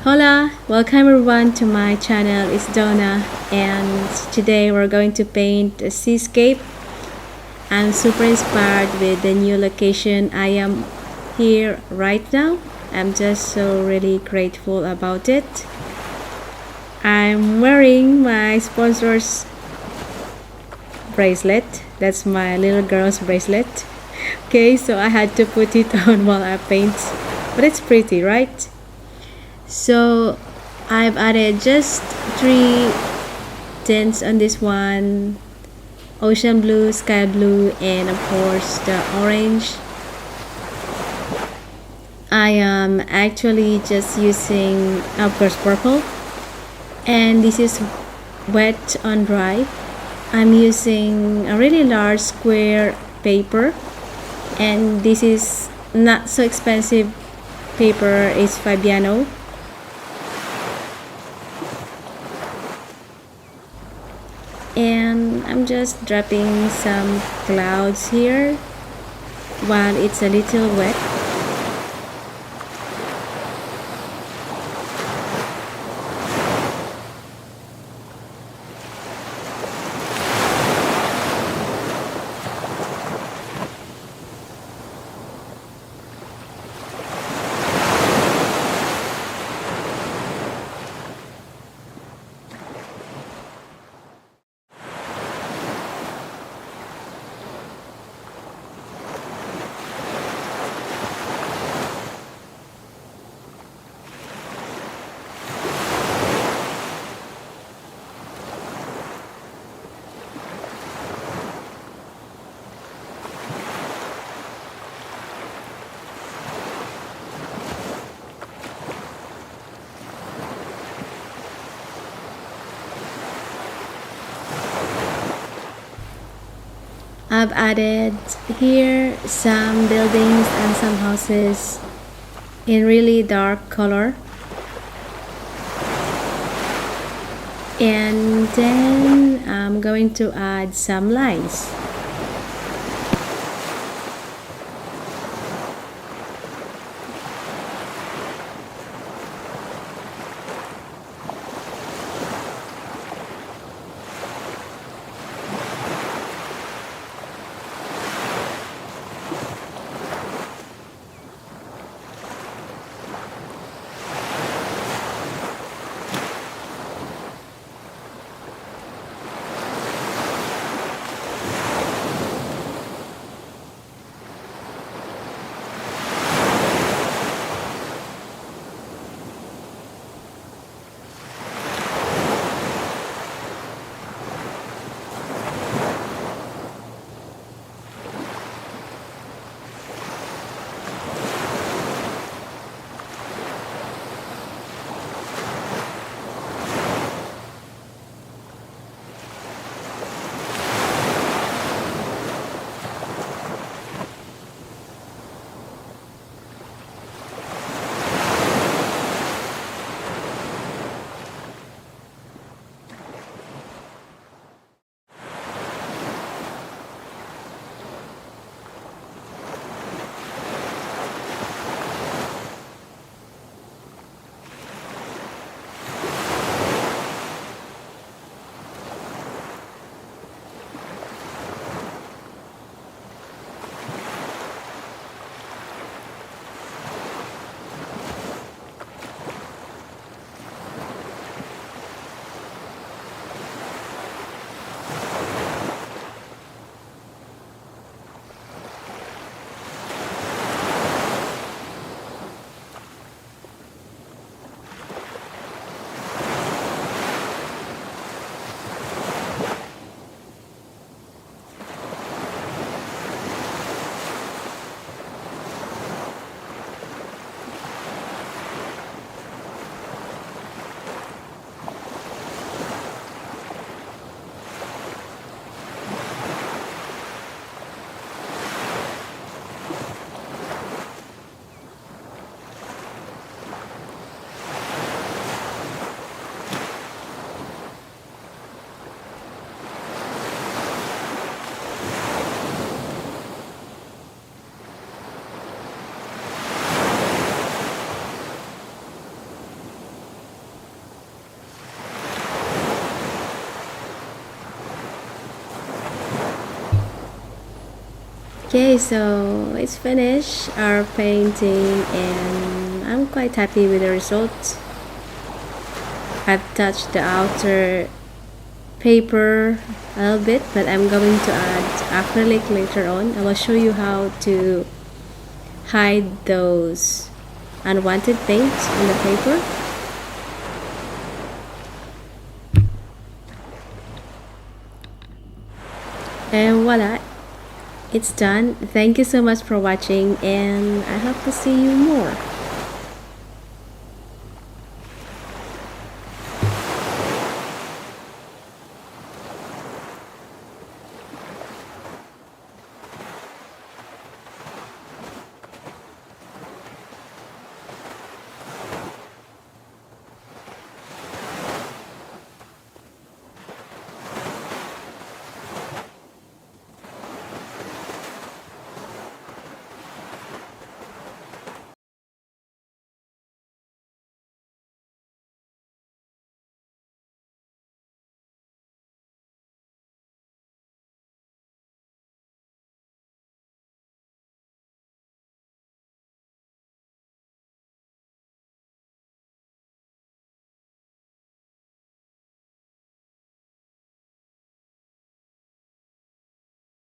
Hola, welcome everyone to my channel. It's Donna, and today we're going to paint a seascape. I'm super inspired with the new location I am here right now. I'm just so really grateful about it. I'm wearing my sponsor's bracelet. That's my little girl's bracelet. Okay, so I had to put it on while I paint, but it's pretty, right? So I've added just 3 tints on this one: ocean blue, sky blue, and of course the orange. I am actually just using, of course, purple, and this is wet on dry. I'm using a really large square paper, and this is not so expensive paper. It's Fabiano. And I'm just dropping some clouds here while it's a little wet. I've added here some buildings and some houses in really dark color, and then I'm going to add some lines. Okay, so it's finished our painting and I'm quite happy with the result. I've touched the outer paper a little bit, but I'm going to add acrylic later on. I will show you how to hide those unwanted paint on the paper. And voila, it's done. Thank you so much for watching and I hope to see you more.